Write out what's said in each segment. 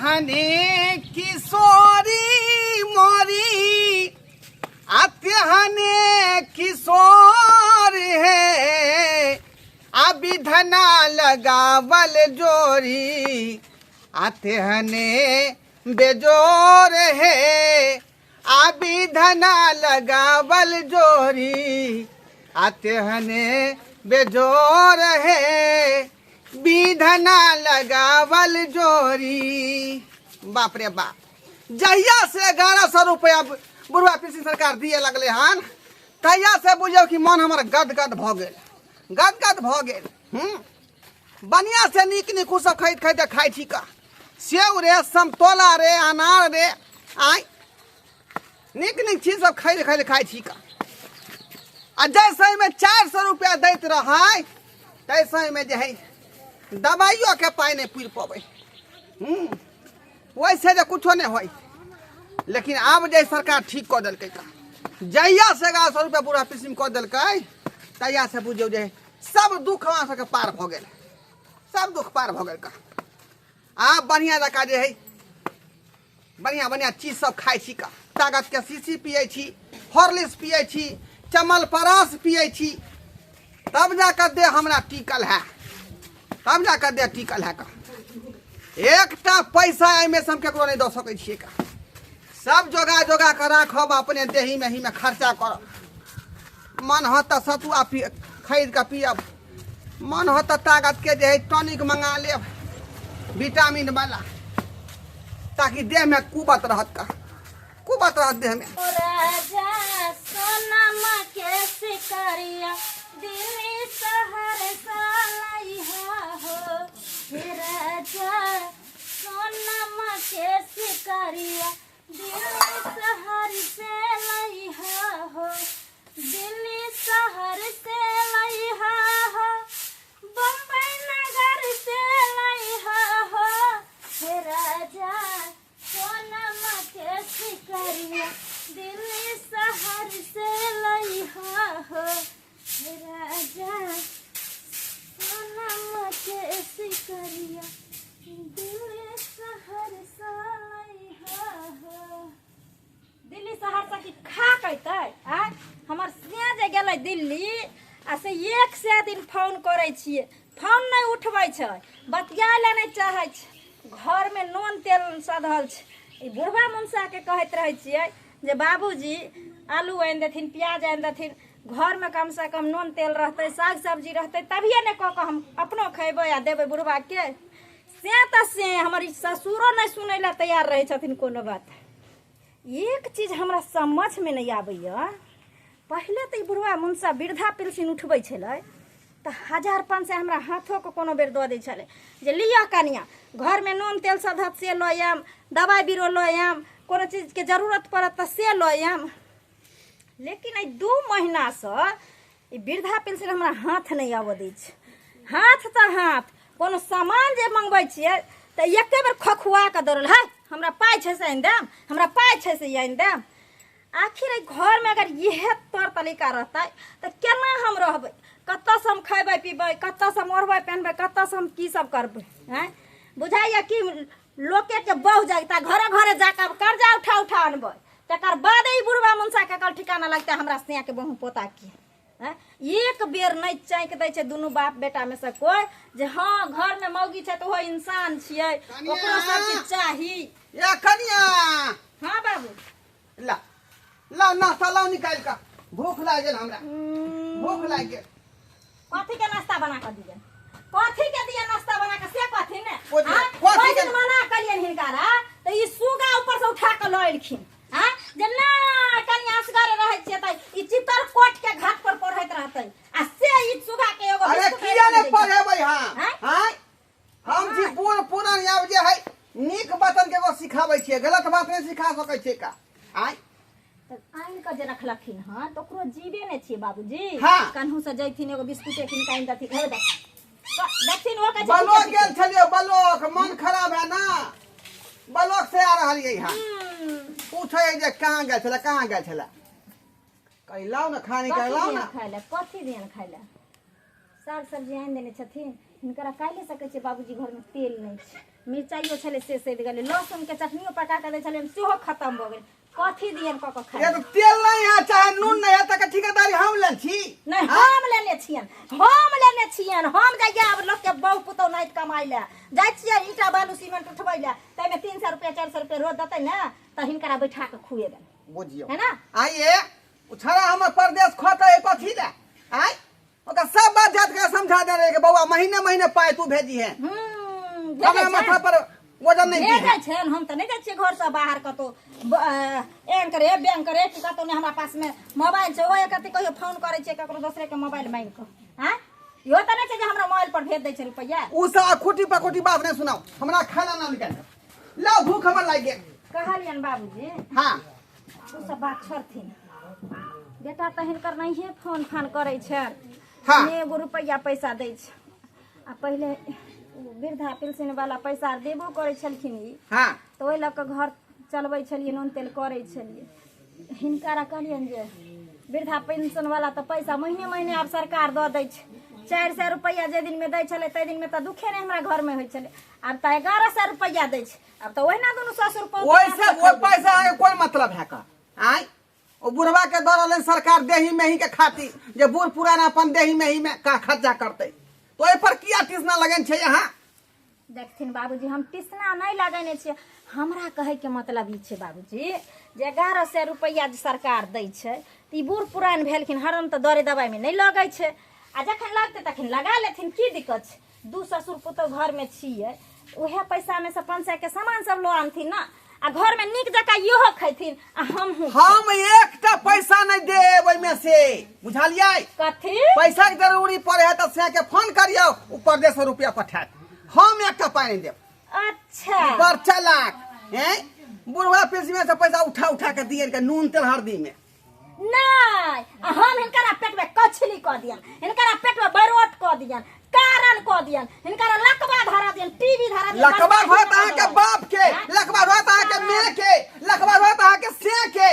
हने किशोरी मोरी आते हने किशोर है अभी धना लगावल जोरी आते हने बेजोर है अभी धना लगावल जोरी आते हने बेजोर है बीधना लगावल जोरी। बाप रे बाप, जहिया से 1100 रुपया बुढ़वा पेंशन सरकार दिए लगले हन तहिया से बुझियो कि मन हमर गदगद भ गेल, गदगद भ गेल। बढ़िया से नीक नीक सब खरीद खरीद खाइ छी का, सेव रे, समतोला रे, अनार रे, आई नीक नीक चीज सब खरीद खरीद खाइ छी का। आ जैसे में 400 रुपया दैत रहे तैसे में जे है दवाइयों के पाई नहीं पूर पावे, वैसे जो कुछो नहीं होई। लेकिन अब जे सरकार ठीक कर दिल का, जहिया से 1100 रुपया बुढ़ा पेंशन कर दिल तहिया से बुझियो जे सब दुख वहाँ सबके पार भ गेल, सब दुख पार भ गेल का। आप बढ़िया जका जे है बढ़िया बढ़िया चीज सब खाई छी का, ताकत के शीशी पिए छी, हॉर्लिक्स पिए छी, चमल परास पिए छी, तब जाकर दे हमरा टिकल है, तब जाकर दे टिकल है का। एकटा पैसा एमे हम केकरो नहीं दे सकै छियै का। सब जोगा जोगा कर राखब अपने देही में ही में खर्चा कर। मन हो तो सतुआ खरीद के पियब, मन हो तो ताकत के जे है टॉनिक मंगा लेब विटामिन वाला, ताकि देह में कुबत रहत का, कुबत रहत देह में। राजा सोनमा के सिकरिया दिल्ली शहर सालैहा हो, राजा सोनमा के सिकरिया दिल्ली शहर से लैहा हो, दिल्ली शहर से लैहा हो, बम्बई नगर से लैहा हो, हे राजा सोनमा के सिकरिया दिल्ली शहर से लैहा हो, हे राजा सोनमा के सिकरिया दिल्ली शहर से लैहा हो। दिल्ली शहर से की खा कैते आ हमर सिया जे गेलै दिल्ली आ से एक से दिन फोन करै छियै, फोन नहीं उठबै छै, बतियाय ले नहीं चाहै छै, घर में नून तेल सधल छै। ई बुढ़वा मुंसा के कहैत रहै छियै जे बाबूजी आलू आनि देथिन, प्याज आनि देथिन, घर में कम से कम नून तेल रहतै, साग सब्जी रहतै, तभिए ने कऽ के हम अपनो खैबै आ देबै बुढ़वा के। से तऽ से हमर ससुरो नहीं सुनै ले तैयार रहै छथिन कोनो बात। एक चीज हमरा समझ में नहीं आबैया, पहले तो बुढ़वा मुंसा वृद्धा पेंशन उठबै छलै तो 1000-500 हमरा हाथों के कोनो बेर दऽ दै छलै जे लिया कनिया घर में नून तेल सधत से लऽ आयम, दवाई बीरो लऽ आयम, कोनो चीज के जरूरत पड़त तो से लऽ आयम। लेकिन ई 2 महीना से ई वृद्धा पेंशन हमरा हाथ नहीं आबऽ दै छै। हाथ तो हाथ कोनो सामान जे मंगबै छियै तो एके बेर खखुआ के दौड़ल है, हमरा पाई छै से आनि देम, हमरा पाई छै से आनि देम। आखिर घर में अगर यह तौर तरीका रहता तो केना हम रहबै, कत्ता से हम खेबै पीबै, कत्ता से हम ओढ़बै पहनबै, कत्ता से हम की सब करबै हैं। बुझाइया कि लोके के बहु जागता घरे घरे जाकर कर्जा उठा उठा अनबै, तकर बाद ई बुढ़वा मुंसा के कल ठिकाना लगता हमरा सिया के बहु पोता के हैं। एक बेर नहीं चाँक दै छै दुनू बाप बेटा में से कोई जे हाँ घर में मौगी छै तो वो इंसान छियै, ओकरो सब चीज चाही। या कनिया, हाँ बाबू ला ला नाश्ता लाओ निकाल का, भूख लाग गेल हमरा, भूख लाग गेल। कथी के नाश्ता बना के दिए, कथी के दिए नाश्ता बना के, से कथी ने कथी के मना कलियन हिनकारा तो ई सुगा ऊपर से उठा के ल एलखिन हां जे ना कनिया असगर रहै छै त ई चितर कोट के घाट पर पढ़ैत रहतै आ से ई सुगा के एगो अरे किया ने पढ़ेबै हां हां हम जी बूढ़ पुरान आब जे है नीक बतन के एगो सिखाबै छियै, गलत बात नहीं सिखा सकै छै का। आइ आइन के जे रखलखिन हां तो ओकरो जीवे ने छियै बाबूजी। हाँ। कन्हू से जैथिन एगो बिस्कुट किन काइन दथि हे देखथिन ओ कहै छै बलोक गेल छलियो, बलोक मन खराब है ना, बलोक से आ रहलियै हां। पूछे जे कहां गेल छला, कहां गेल छला, कहि लाओ ना खाने के लाओ ना खाइला, कथी दियन खाइला, साग सब्जी आनि देने छथिन हिनकरा काल्हि सकै छै बाबूजी घर में तेल नहीं छै। मिर्चाइयो छले से सड़ गेलै, लहसुन के चटनियो पका के दै छलियन सेहो खत्म भ गेलै। कथी दियन क के खाइ? ये तो तेल नहीं है चाहे नून नहीं है तक ठेकेदारी हम ले छी। नहीं हम लेने छियन, हम लेने छियन। हम जाइए अब लोग के बहु पुतौ नहीं कमाइ ले जाय छियै ईटा बालू सीमेंट उठबै ले, तै में 300 रुपया 400 रुपया रोज देतै ना त हिनकरा बैठा के खुएबे। बुझियो है ना? आइए उछरा हमर परदेश खोता है कथी ले आय ओका सब बात जात के समझा दे रे के बउआ महीने महीने पाए तू भेजी है। हमरा माथा पर वजन नहीं दे जाय छै। हम त नहीं जाय छियै घर से बाहर कतो एन करे बैंक करे कि कतो ने हमरा पास में मोबाइल छै ओए कते कहियो फोन करे छै ककरो दूसरे के मोबाइल मांग के। हां यो त नहीं छै जे हमरा मोबाइल पर भेज दै छै रुपया। उ सब खुटी पकोटी बात नहीं सुनाओ, हमरा खाना ना निकाल ला भूख हमर लाग गेल। कहलियन बाबूजी हां उ सब बात छोड़थिन। बेटा त हिनकर नहीं फोन फान करे छै। हां एगो रुपया पैसा दै छै आ पहिले वृद्धा पेंशन वाला पैसा देबो करे छलखिन ई। हां तो ओइ लक घर चलबै छलिए नून तेल करे छलिए। हिनकारा कहलियन जे वृद्धा पेंशन वाला त पैसा महीने महीने अब सरकार द दै छै। 400 रुपया जे दिन में दै छले तै दिन में त दुखे नहीं हमरा घर में होय छले। अब त 1100 रुपया दै छै। अब त ओहिना दुनु ससुर पहुंच ओइसे वो पैसा के कोई मतलब है का आय ओ बुढ़वा के दरले सरकार देही में ही के खाती जे बूढ़ पुराना अपन देही में ही में का खर्चा करते तो ए पर किया टिसना लगन छै यहाँ। देखथिन बाबूजी हम टिसना नहीं लगेने छियै। हमरा कहे के मतलब ई छै बाबूजी जे 1100 रुपया जे सरकार दै छै त ई बूढ़ पुरान भेलखिन हरम त दरे दवाई में नहीं लगै छै आ जखन लगतै तखन लगा लेथिन की दिक्कत छै। दू ससुर पुतौ घर में छियै उहे पैसा में से 500 के सामान सब लो आनथिन ना आ घर में निक जका इहो खैथिन आ हम एकटा पैसा नहीं देब ओइ में से बुझलियै। कथी पैसा के जरूरी पड़े है त से के फोन करियो ऊपर दे 100 रुपया पठात हम एकटा पाई नहीं देब। अच्छा पर चलाक हैं बुढ़वा पेंशन में से पैसा उठा उठा के दिए के नून तेल हरदी में नहीं हम हिनकरा पेट में कछली क दियन, हिनकरा पेट में बरोट क दियन, कारण क दियन, हिनकरा लकवा धरा दियन, टीवी धरा दियन। लकवा होत अहाँ के बाप के, लकवा होत अहाँ के मां के, लकवा होत अहाँ के से के।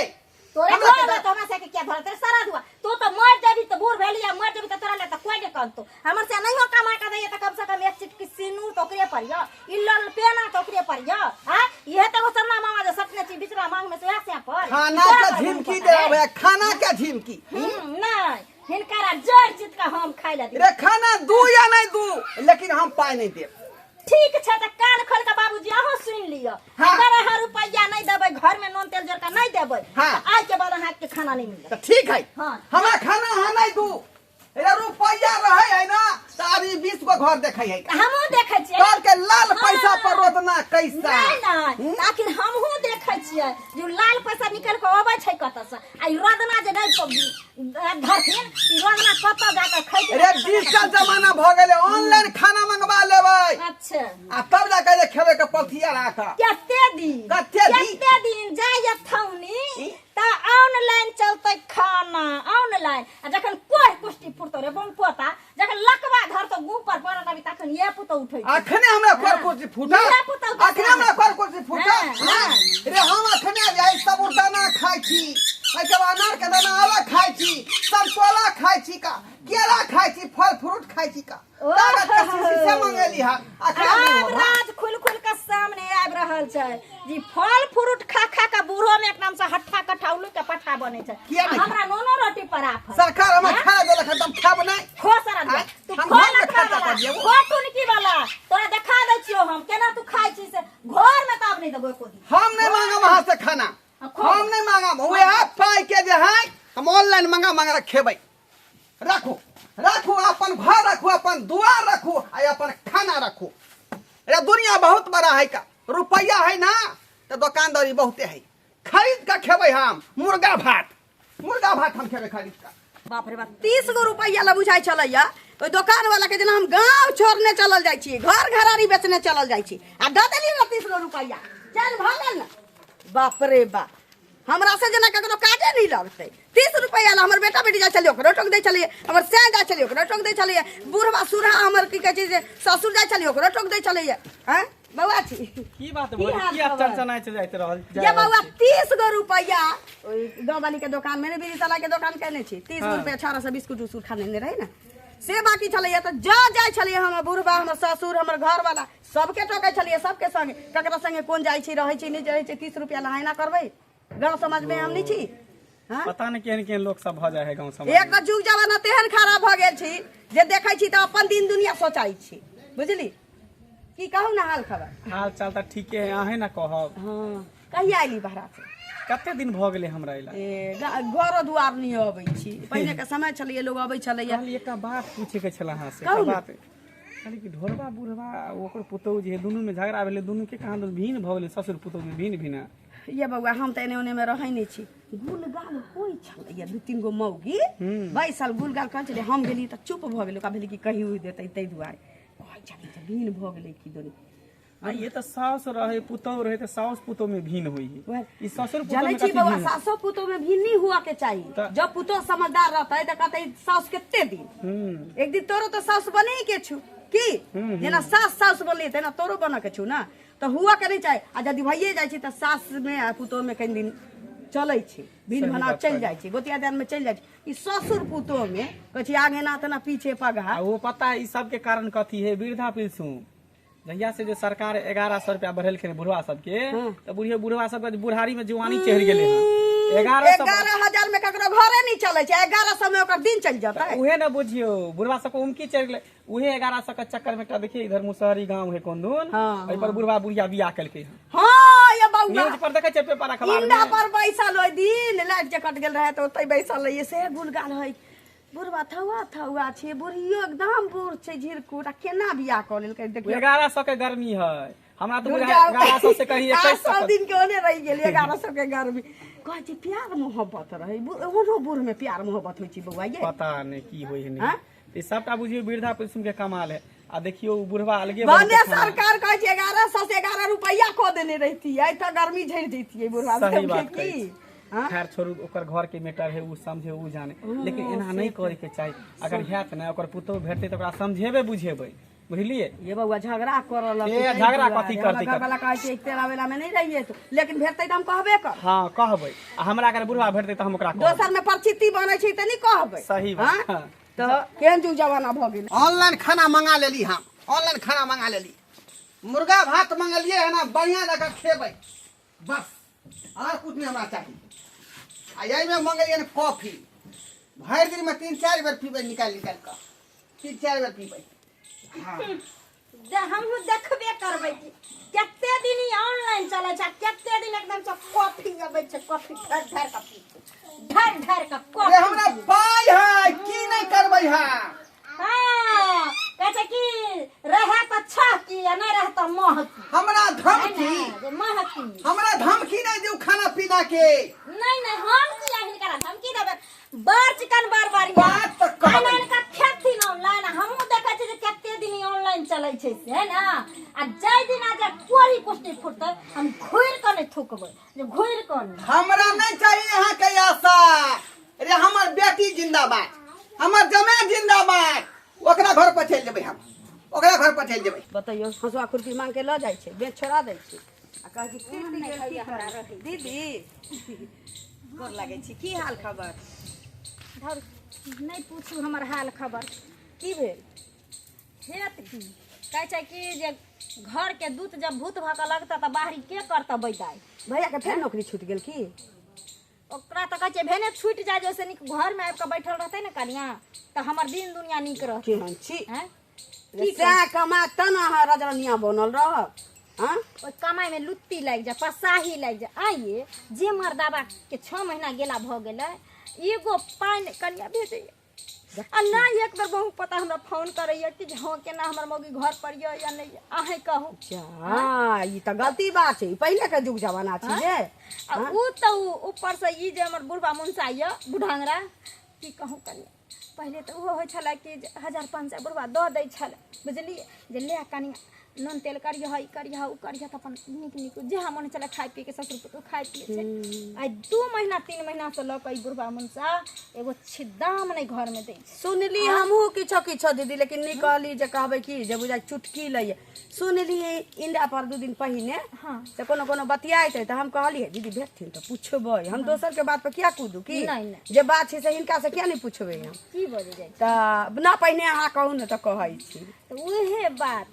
तोरे घर तो हमरा से के क्या धरा तेरे सारा दुआ तू तो मर जाबी तो बूढ़ भेलिया मर जाबी तो तोरा ले त कोई ने कहतो हमर से नहीं हो कमा के दैए त कम से कम एक चिटकी सिनूर तो ओकरे परियो इल्लल पेना तो ओकरे परियो। हां ये तो सरना मामा जे सटने छी बिचरा मांग में से ऐसे पर खाना के झिमकी देबे खाना के झिमकी नहीं हिनकरा जड़ चित का हम खाइ ले रे खाना दू या नहीं दू लेकिन हम पाई नहीं देब। ठीक छै त कान खोल के बाबूजी अहो सुन लियो। अगर 1 रुपया नहीं देबै घर में नून तेल जोर का नहीं देबै आज के बाद अहाँ के खाना नहीं मिलत। त ठीक है हां हमरा खाना हां नहीं दू रे रुपया रहे है ना सारी 20 को घर देखै है हमहु देखै छियै कर के लाल पैसा पर रोदना कैसा नहीं आखिर हमहु देखै छियै जो लाल पैसा निकल के आबै छै कत से आ रोदना जे नहीं धरथिन ई रोदना कत जाके खैते रे डिजिटल जमाना भ गेले ऑनलाइन खाना मंगवा लेबै। अच्छा आ तब जा के खेबे के पथिया राख कते दिन जाय थौनी त ऑनलाइन चलते खाना ऑनलाइन आ जखन कोई कुष्टी फुरतो रे बम पोता जखन लकवा धर तो मुंह पर पड़त अभी तखन ये पुतो उठै अखने हमरा कर कुर्सी फुटा अखने हमरा कर कुर्सी फुटा रे हम अखने जाई साबुदाना खाइ छी एके बाद अनार के दाना अलग खाइ छी संतोला खाइ छी का केला खाइ छी फल फ्रूट खाइ छी का ताकत के शीशे मंगेली हा अब राज खुल खुल के सामने आब रहल छै जी फल फ्रूट खा खा के बूढ़ो में एकदम से हट्ठा कट्ठा उलू के पठा बने छै। हमरा नोनो रोटी पर आफ सरकार हम खा देलक हम खाब नहीं खो सारा तू खो ना खो टुनकी वाला तोरा देखा दै छियो हम केना तू खाइ छी से घर में तब नहीं देबो एको दिन हम नहीं मांगब वहां से खाना हम नहीं मांगब हुए आप पाई के जे है हम ऑनलाइन मंगा के खेबै। रखो रखो अपन घर रखो अपन दुआर रखो आ अपन खाना रखो। अरे दुनिया बहुत बड़ा है का रुपया है ना तो दुकानदारी बहुते है खरीद के खेबै हम मुर्गा भात हम खेबै खरीद के। बाप रे बाप 30 गो रुपया ला बुझाई चलैया ओइ दुकान वाला के जेना हम गांव छोड़ने चलल जाई छी घर घरारी बेचने चलल जाई छी आ द देली ना 30 गो रुपया चल भागल ना। बाप रे बाप हमरा से जना ककरो काजे नहीं लगतै 30 रुपया ला हमर बेटा बेटी जा चलिए ओकरो टोक दे चलिए हमर से जा चलिए ओकरो टोक दे चलिए बूढ़वा सूढ़ा हमर की कहै छै ससुर जा चलिए ओकरो टोक दे चलिए। हैं बउआ छी की बात बोल की चर्चा से जाइत रहल ये बउआ 30 गो रुपया ओइ गांव वाली के दुकान में ने बीड़ी तला के दुकान केने छी 30 गो रुपया छोरा से बिस्कुट उस्कुट खाने ने रहे ना से बाकी छलैया तो जा जाय छलिए हमर बुढ़बा हमर ससुर हमर घर वाला सबके टोकै छलिए सबके संगे ककरा संगे कोन जाइ छी रहै छी नहीं रहै छी 30 रुपया लहाइना करबै गाँव समाज में हम नहीं छी हाँ? पता नहीं केहन केहन लोग सब भ जाए है गांव समाज एक जुग जमाना तेहन खराब भ गेल छी जे देखै छी त अपन दिन दुनिया सोचाई छी बुझली की कहू ना हाल खबर हाल चाल त ठीके है आहे ना कहब हाँ कहिया आइली बहरा से कते दिन भ गेले हमरा इला ए घरो दुआर नहीं अबै छी पहिले के समय छलिए लोग अबै छलैया खाली एकटा बात पूछे के छला हां से कहू ना। बात खाली कि ढोरबा बुढ़बा ओकर पुतौ जे दुनू में झगड़ा भेले दुनू के कहां भिन्न भ गेले ससुर पुतौ में भिन्न भिन्न ये बउआ हम त एने ओने में रहै नहीं छी गुलगाल होई छलैया दू तीन गो मौगी बैसल गुलगाल कहै छलै हम गेली त चुप भ गेलै का भेलै कि कहि हुई देतै तै दुआरे कहै छलै त भिन्न भ गेलै कि दोनी आ ये त सास रहे पुतौ रहे त सास पुतौ में भिन्न होई है ई ससुर पुतौ जानै में छी कथी बउआ भिन्न सासो पुतो में भिन्न नहीं हुआ के चाहिए जब पुतो समझदार रहतै त कहतै सास केते दिन एक दिन तोरो तो सास बने के छु की जेना सास बनली तेना तोरो बन के छु ना तो हुआ के नहीं चाहे आ यदि भइए जाइ छी त सास में आ पुतो में कई दिन चलै छै भिन्न भना चल जाइ छै गोतिया दान में चल जाइ छै ई ससुर पुतो में कहै छी आगे ना तना पीछे पगा आ वो पता है ई सब के कारण कथी है वृद्धा पेंशन जहिया से जो सरकार 1100 रुपया बढ़ेलखिन बुढ़वा सबके तो बुढ़वा सबके बुढ़ारी में जवानी चढ़ गेले हैं 11,000 में ककरो घरे नहीं चले छै 1100 में ओकर दिन चल जाता है उहे ना बुझियो बुढ़वा सबके उमकी चढ़ गेले उहे 1100 के चक्कर में देखिए इधर मुसहरी गांव है कोंदून हाँ, ओइ पर बुढ़वा बुढ़िया बियाह कलके हां ये बउआ न्यूज पर देखे छै पेपर अखबार इंडा में पर बैसल ओइ दिन लाइट जे कट गेल रहे तो ओतै बैसल रहिए से गुलगाल है बुढ़वा थौआ छै बुढ़ियो एकदम बूढ़ छै झिरकुट आ केना बियाह क लेलकै देखियो 1100 के गर्मी है हमरा तो 1100 से कहीं 2100 दिन के ओने रह गेल 1100 के गर्मी कहै छी प्यार मोहब्बत रहे ओनो बूढ़ में प्यार मोहब्बत होइ छै बउआ ये पता नहीं की होई है हाँ? नहीं सबटा बुझियो वृद्धा पेंशन के कमाल है आ देखियो बुढ़वा अलगे बने सरकार कहै छै 1100 से 11 रुपया खो देने रहती है त गर्मी झड़ जैती है बुढ़वा सही सब बात की कहै खैर छोड़ू ओकर घर के मैटर है उ समझे उ जाने लेकिन एना नहीं करे के चाहिए अगर हैत ना ओकर पुतौ भेटते त ओकरा समझेबे बुझेबे बुझलिए ये बउआ झगड़ा करल ए झगड़ा कथी करतै घर वाला कहै छै एक तेरा बेला में नहीं रहिए तो लेकिन भेटतै त हम कहबे कर हां कहबै आ हमरा अगर बुढ़वा भेटतै त हम ओकरा कहबै दोसर में परिचिति बनै छै त नहीं कहबै सही बात हाँ? तो केहन जुग जमाना भ गेल ऑनलाइन खाना मंगा लेली हम ऑनलाइन खाना मंगा लेली मुर्गा भात मंगलिए है ना बढ़िया जगह खेबै बस और कुछ नहीं हमरा चाहिए आ यही में मंगलिए ना कॉफी भर दिन में 3-4 बेर पीबै निकाल कर 3-4 बेर पीबै हाँ हम देखबे करबै कि कते दिन ऑनलाइन चलै छै कते दिन एकदम से कॉफी अबै छै कॉफी ढर ढर के पी ढर के अरे कॉफी हमरा पाई है की नहीं करबै है हां कहै कि रहे त छह की आ नहीं रहे त मह की हमरा धमकी जे मह की हमरा धमकी नहीं दू खाना पीना के नहीं हम की आहिन करा धमकी देबे बार चिकन बार बात तो कहबै। ऑनलाइन का फेथी ऑनलाइन हमहु देखै छी जे कते दिन ऑनलाइन चलै छै से है ना आ जय दिन आ जे कोरी कुश्ती फुटतै हम घुर के नहीं थूकबै जे घुर के नहीं हमरा नहीं चाहिए यहाँ के आशा अरे हमर बेटी जिंदाबाद हमर जमाई जिंदाबाद ओकरा घर पर चल जेबै हम ओकरा घर पर चल जेबै बतैयो हंसुआ खुरपी मांग के ल जाइ छै बेच छोड़ा दै छै आ कहै छी की करै दीदी गोर लागै छी की हाल खबर धर नहीं पूछू हमर हाल खबर की भेल हेत की कहै छै कि जे घर के दूत जब भूत भक लगता त बाहरी के करता बैदाई भैया के फेर नौकरी छूट गेल की ओकरा त कहै छै भेने छूट जाय जैसे निक घर में आबि के बैठल रहतै ने कनिया त हमर दिन दुनिया नीक रहतै केहन छी हैं की कमा तना रजरनिया बनल रह हाँ ओइ कमाई में लुत्ती लाग जा पसाही लाग जा आइए जे मर्दाबा के 6 महीना गेला भ गेलै एगो पाइन कनिया भेजै आ ना एक बार बहु पता हमरा फोन करैया कि हाँ केना हमर मौगी घर पर ये या नहीं अहे कहू जा ई त गलती बात छै पहिले के जुग जमाना छै जे आ ऊ त ऊपर से ई जे हमर बुढ़बा मुंसा ये बुढ़ांगरा की कहूँ कनिया पहले तो वो हो छला कि 1500 बुढ़बा दऽ दै छल बुझलिए जे ले कनिया नून तेल करिया है करिया उ करिया त अपन निक निक जेहा मन चला खाए पी के ससुर पुतो खाए पिए छे आई 2 महीना 3 महीना से लक ई बुढ़वा मनसा एगो छिदाम नहीं घर में दे सुनली हमहू किछो किछो दीदी लेकिन निकली जे कहबै की जे बुझाइ चुटकी लइए सुनली इंदा पर 2 दिन पहिने हां से कोनो कोनो बतियाइते त हम कहलिए दीदी भेथिन त पूछबै हम दोसर के बात पर क्या कूदू की नहीं जे बात छै से हिनका से क्या नहीं पूछबै हम की बोले जाय त ना पहिने अहाँ कहू न त कहै छी तो उहे बात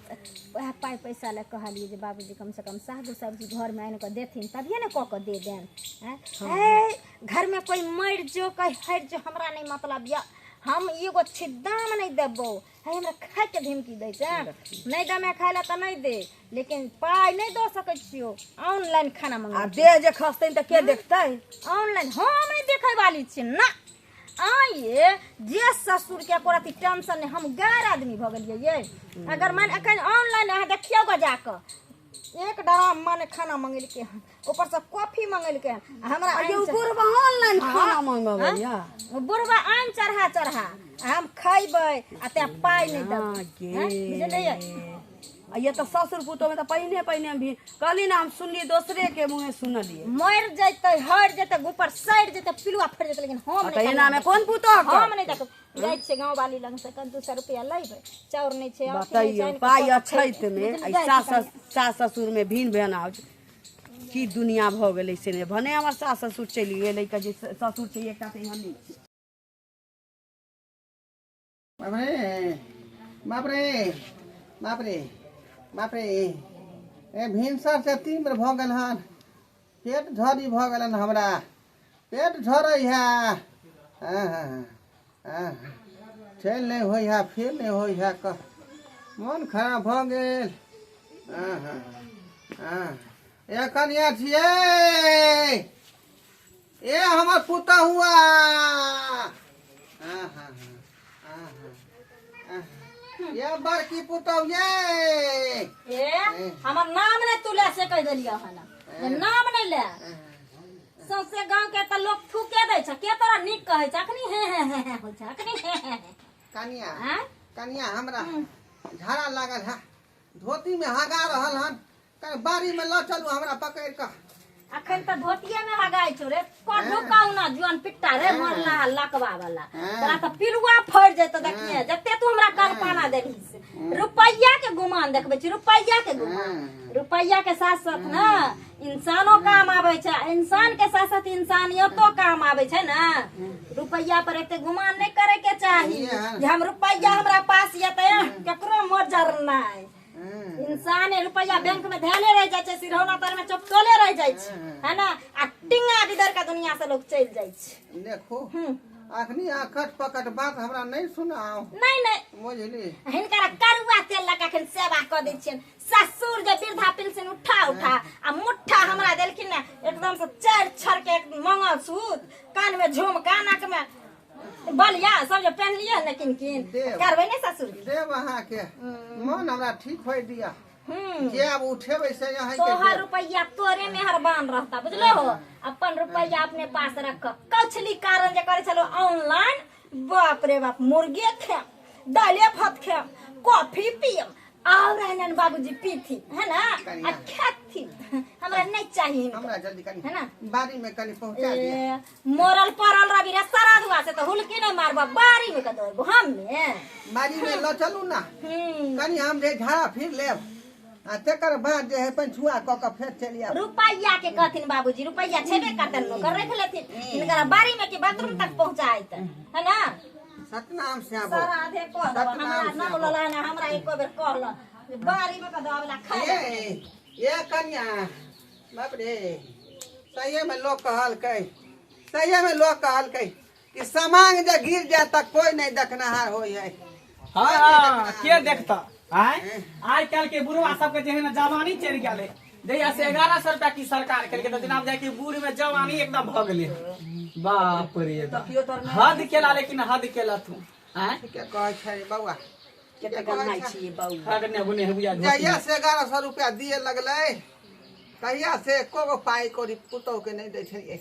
वह पाई पैसा ले कहलिए जे बाबूजी कम से कम साग सब्जी घर में आने को देथिन तभिए ने क दे देन हैं घर में कोई मर जो कहीं हट जो हमरा नहीं मतलब या हम एगो छिदाम नहीं देबो है हमरा खाए के धमकी दै छै नहीं दमे खाइला त नहीं दे लेकिन पाई नहीं दो सकै छियो ऑनलाइन खाना मंगा आ देह जे खसतै त के देखतै ऑनलाइन हम नहीं देखै वाली छी ना आइए जे ससुर के कोरती टेंशन नहीं हम गैर आदमी भ गेलिए ये अगर मन अखन ऑनलाइन अहाँ देखियो ग जाके एक ड्राम माने खाना मंगल के ऊपर से कॉफी मंगल के हमरा ये बुढ़वा ऑनलाइन खाना मंगबै या बुढ़वा आन चढ़ा हम खइबै आ ते पाई नहीं देबै बुझलिए आ ये तो ससुर पुतो में तो पहिने भी कहली ना हम सुनली दूसरे के मुंहे सुनलिए मर जैते हट जैते ऊपर साइड जैते पिलुआ फट जैते लेकिन हम नहीं एना में कौन पुतो हम नहीं देख जाय छे गांव वाली लग से 200 रुपया लेबै चाउर नहीं छे बताइए पाई अछैत में सास ससुर में भिन भेना की दुनिया भ गेलै से ने भने हमर सास ससुर चलि गेलै के जे ससुर छै एकटा से हम नहीं बाप रे बाप रे बाप रे ए भिनसर से तीव्र भ गेल हन पेट झड़ी भ गेलन हमरा पेट झड़ै है चल नहीं होई है फिर नहीं होई है मन खराब भ गेल ए कनिया छियै ए हमर पुता हुआ ये बड़की पुतौ ये हमर नाम नहीं तू ले से कह देलिया हना नाम नहीं ले सबसे गांव के त लोग थूके दै छ के तोरा निक कहै छ अखनी हे होय छ अखनी हे कनिया कनिया हमरा झाड़ा लागल है धोती में हगा रहल हन कहीं बाड़ी में ल चलू हमरा पकड़ के अखन त धोतिये में हगाई छ रे कोठो काउना जुआन पिट्टा रे मरला लकवा वाला तोरा त पिलुआ फड़ जेत देखिए जते तू हमरा कान पाना देली रुपैया के गुमान देखबै छी रुपैया के गुमान रुपैया के साथ साथ ना इंसानो काम आवे छै इंसान के साथ साथ इंसानियतो काम आवे छै ना रुपैया पर एते गुमान नहीं करे के चाही जे हम रुपैया हमरा पास ये त केकरो मजर नहीं इंसान रुपया बैंक में धैले रह जाए सिरौना तर में चपटोले रह जाए है ना आ टिंगा इधर का दुनिया से लोग चल जाए देखो अखनी आकट पकट बात हमरा नहीं सुनाओ नहीं बुझली हिनकर करुआ तेल लगा के सेवा क दै छियन ससुर जे वृद्धा पेंशन उठा आ मुट्ठा हमरा देलखिन ना एकदम से चार छर के मंगल सूत कान में झुमका नाक में बलिया सब जो पहन लिया लेकिन करबै नहीं ससुर देव अहाँ के मन हमरा ठीक होय दिया जे अब उठेबै से यहाँ के तोहर रुपया तोरे में हरबान रहता बुझले हो अपन रुपया अपने पास रख कछली कारण जे करे चलो ऑनलाइन बाप रे बाप मुर्गे खे दाले भात खे कॉफी पियम और रहन बाबूजी पीथी है ना आ खेती हमरा नहीं चाहिए हमरा जल्दी कनी है ना बाड़ी में कनी पहुंचा दिया मोरल परल रवि रे सारा दुआ से तो हुलकी नहीं मारबा बाड़ी में क देबो हम में बाड़ी में ल चलू ना कनी हम जे झाड़ा फिर लेब आ तेकर बाद जे है पंछुआ क के फेर चलिया रुपया के कहथिन बाबूजी रुपया छेबे करतन नौकर रख लेथिन इनकर बाड़ी में के बाथरूम तक पहुंचाइत है ना सतनाम से आबो सारा आधे कह दो हमरा नाम लला ना हमरा एको बेर कहल बाड़ी में क दवाला खाए ये कन्या बाप रे सही में लोग कहल कई सही में लोग कहल कई कि समांग जे गिर जाए तक कोई नहीं देखनहार होई है हाँ के देखता आज कल के बुढ़वा सबके जे है ना जवानी चढ़ गेले जहिया से 1100 रुपया की सरकार करके तो जनाब जाके बूढ़ में जवानी एकदम भ गेले बाप रे हद केला लेकिन हद केला तू के कहै छै बौआ केते गन्हाई छी बाऊ खगने बुने बुया जहिया से 1100 रुपया दिए लगले तहिया से एको पाई कोरी पुतौ के नहीं दै छलिए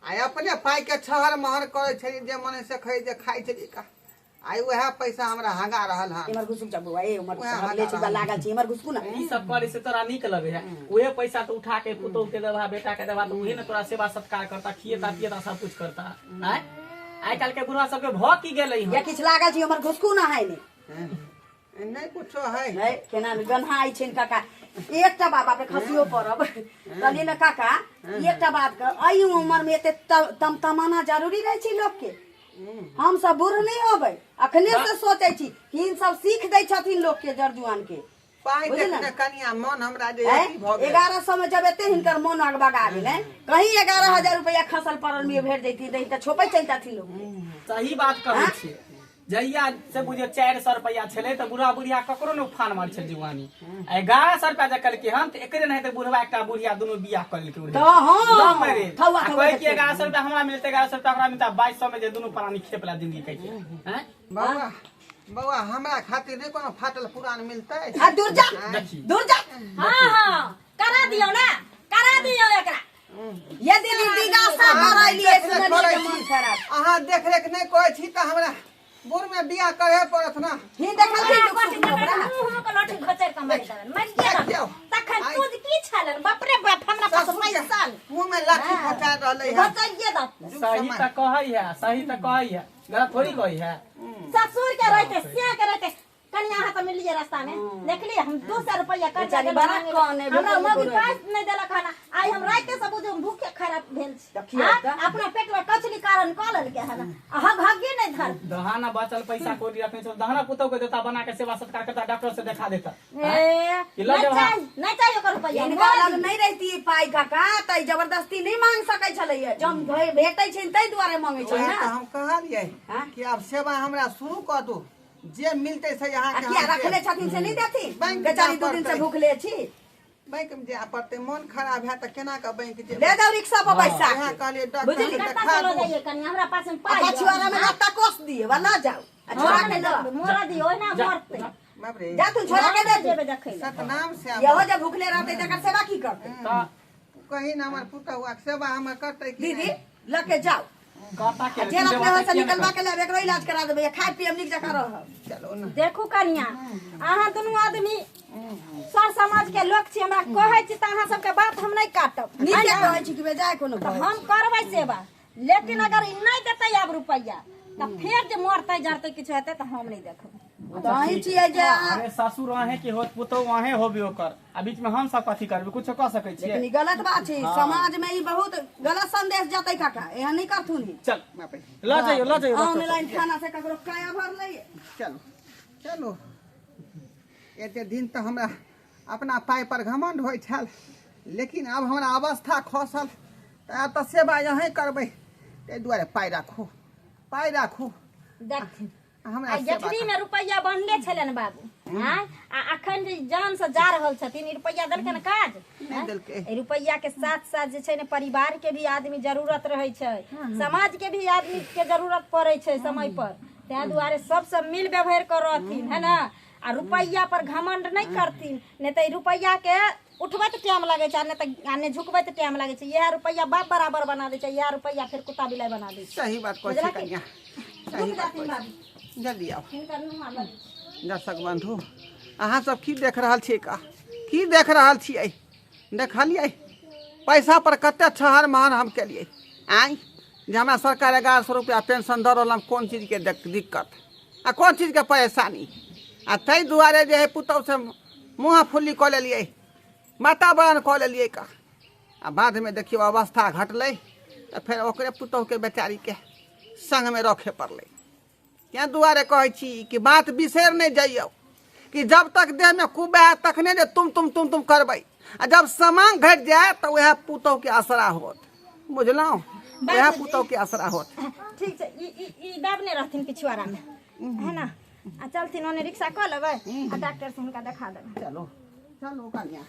आ अपने पाई के छहर महर करे छलिए जे मने से खरीदे खाइ छलिए का आई वह पैसा हमरा हंगा रहल है इमर घुसुक जा बुआ ए उमर वएह ले छी लागल छी इमर घुसकू ना ई सब करे से तोरा निक लगे है उहे पैसा तो उठा के पुतौ के देवा बेटा के देवा तो उहे ने तोरा सेवा सत्कार करता खिएता पिएता सब कुछ करता आय आइ काल के बुढ़वा सब के भ की गेलै या किछ लागल छी हमर घुसकू ना है ने नहीं कुछो है है केना गन्हाई छिन काका एकटा बाबा पे खसियो परब कहलिए ना काका एकटा बात कर आई उम्र में एते तमतमाना जरूरी रहे छी लोग के हम सब बूढ़ नहीं होबै अखने से सोचै छी कि इन सब सीख दै छथिन लोग के जरजुआन के पाई देखने कनिया मन हमरा जे अथी भ गेल 1100 में जब एते हिनकर मन अगबगा गेलै कहीं 11,000 रुपया खसल परल में भेट दैती नहीं त छोपै चलता थी लोग सही बात कहै छी जहिया से बुझे 400 रुपया छले त बुढ़ा बुढ़िया ककरो न उफान मार छै जीवानी 1100 रुपया जकल के हम त एकरे नहीं त बुढ़वा एकटा बुढ़िया दुनु बियाह कर लेके त हां थवा कोई के 1100 रुपया हमरा मिलते 1100 रुपया हमरा मिलता 2200 में जे दुनु प्राणी खेपला जिंदगी कहि हैं बाबा बाबा हमरा खातिर नहीं कोनो फाटल पुरान मिलतै आ दूर जा हां हां करा दियो ना करा दियो एकरा ये दीदी दिगासा करैलिए सुनलिए के मन खराब अहाँ देख रेख नहीं कहै छी त हमरा बुढ़ में बियाह करे पड़त ना ही देखल छी मुंह को लठी घचर के मार देलन मर गेल तखन तू की छलन बाप रे बाप हमरा पास पैसा मुंह में लाठी फटा रहलै है घचइए द सही त कहै है गलत थोड़ी कहै है ससुर के रहते सिया के रहते कन्या हाथ में लिए रास्ता में देखली हम 200 रुपया कर बेचारी बड़ा कौन है हमरा मम्मी पास नहीं देला खाना आई हम राते सब जो भूखे खराब भेल अपना पेट में कचली कारण कॉलल के है ना हग हगे नहीं धर दहाना बचल पैसा कोडी रखने छ दहाना पुतौ के देता बना के सेवा सत्कार करता डॉक्टर से दिखा देता नहीं चाहिए कर रुपया इनका लग नहीं रहती पाई काका त जबरदस्ती नहीं मांग सकै छलैया जम भेटै छै तै दुआरे मांगै छै ना हम कहलिए कि अब सेवा हमरा शुरू कर दो जे मिलते से यहाँ के किया रखले छथिन से नहीं देती बेचारी 2 दिन से भूखले छी बैंक में जे पड़ते मन खराब है त केना का बैंक जे ले जाओ रिक्शा पर पैसा यहाँ कहलिए डॉक्टर बुझली कत्ता चलो जाइए कन्या हमरा पास में पाई पछुआरा में रत्ता कोस दिए वला जाओ छोरा के दो मोरा दियो ना मरते बाप रे जा तू छोरा के दे जेबे देखै सतनाम से यहो जब भूखले रहते तकर सेवा की करते कहीं ना हमर पुता हुआ सेवा हम करते दीदी लेके जाओ गाता के जेल अपने होय से निकलवा के लेबे एकरो इलाज करा देबे खाय पिए निक जका रह चलो ना देखू कन्या अहाँ दुनू आदमी सर समाज के लोग छी हमरा कहै छी त अहाँ सबके बात हम नहीं काटब नीचे कहै छी कि बे जाय कोनो तो हम करबै सेवा लेकिन अगर ई नहीं देतै अब रुपया त फिर जे मरतै जरतै किछ हेतै त हम नहीं देखब तही छियै जे अरे ससुर आहे कि होत पुतौ आहे होबे ओकर आ बीच में हम सब कथि करबे कुछ क सकै छियै लेकिन गलत बात छै समाज में ई बहुत गलत संदेश जतै काका एहन नहीं करथुन चल ल जाइयो ऑनलाइन खाना से ककरो काया भर लइए चलो चलो एते दिन तो हमरा अपना पाय पर घमंड होय छल लेकिन अब हमरा अवस्था खसल त त सेवा यहीं करबै ते दुआरे पाय राखू देख हमरा आ जठरी में रुपया बनले छलन बाबू हां आ अखन जे जान से जा रहल छथिन रुपया देलकन काज नहीं देलकै ए रुपया के साथ साथ जे छै ने परिवार के भी आदमी जरूरत रहे छै समाज के भी आदमी के जरूरत पड़े छै समय पर ते दुआरे सब मिल व्यवहार करथिन है ना आ रुपया पर घमंड नहीं करथिन नहीं त रुपया के उठबे तो टाइम लगे छै नहीं त आने झुकबे तो टाइम लगे छै यह रुपया बाप बराबर बना दे छै यह रुपया फिर कुत्ता बिलाई बना दे छै सही बात कहै छै कन्या सही बात कहै छै जल्दी आओ दर्शक बंधु अहाँ सब की देख रहल छियै का की देख रहल छियै देखलियै पैसा पर कते छहर महान हम केलियै आई जे हमरा सरकार 1100 रुपया पेंशन दऽ रहल कोन चीज के दिक्कत आ कोन चीज के परेशानी आ तै दुआरे जे है पुतौ से मुँह फुल्ली कऽ लेलियै वातावरण कऽ लेलियै का आ बाद में देखियो अवस्था घटलै तऽ फेर ओकरे पुतौ के बेचारी के संग में रखे पड़लै क्या दुआरे कहै छी कि बात बिसर नहीं जाइयो कि जब तक देह में कुबे तखने जे तुम करबै आ जब सामान घट जाए तो वह पुतौ के असरा होत बुझलौ वह पुतौ के असरा होत ठीक छै ई दाबने रहथिन पिछुआरा में है ना आ चलथिन ओने रिक्शा कऽ लेबै आ डॉक्टर से हुनका देखा देबै चलो चलो कन्या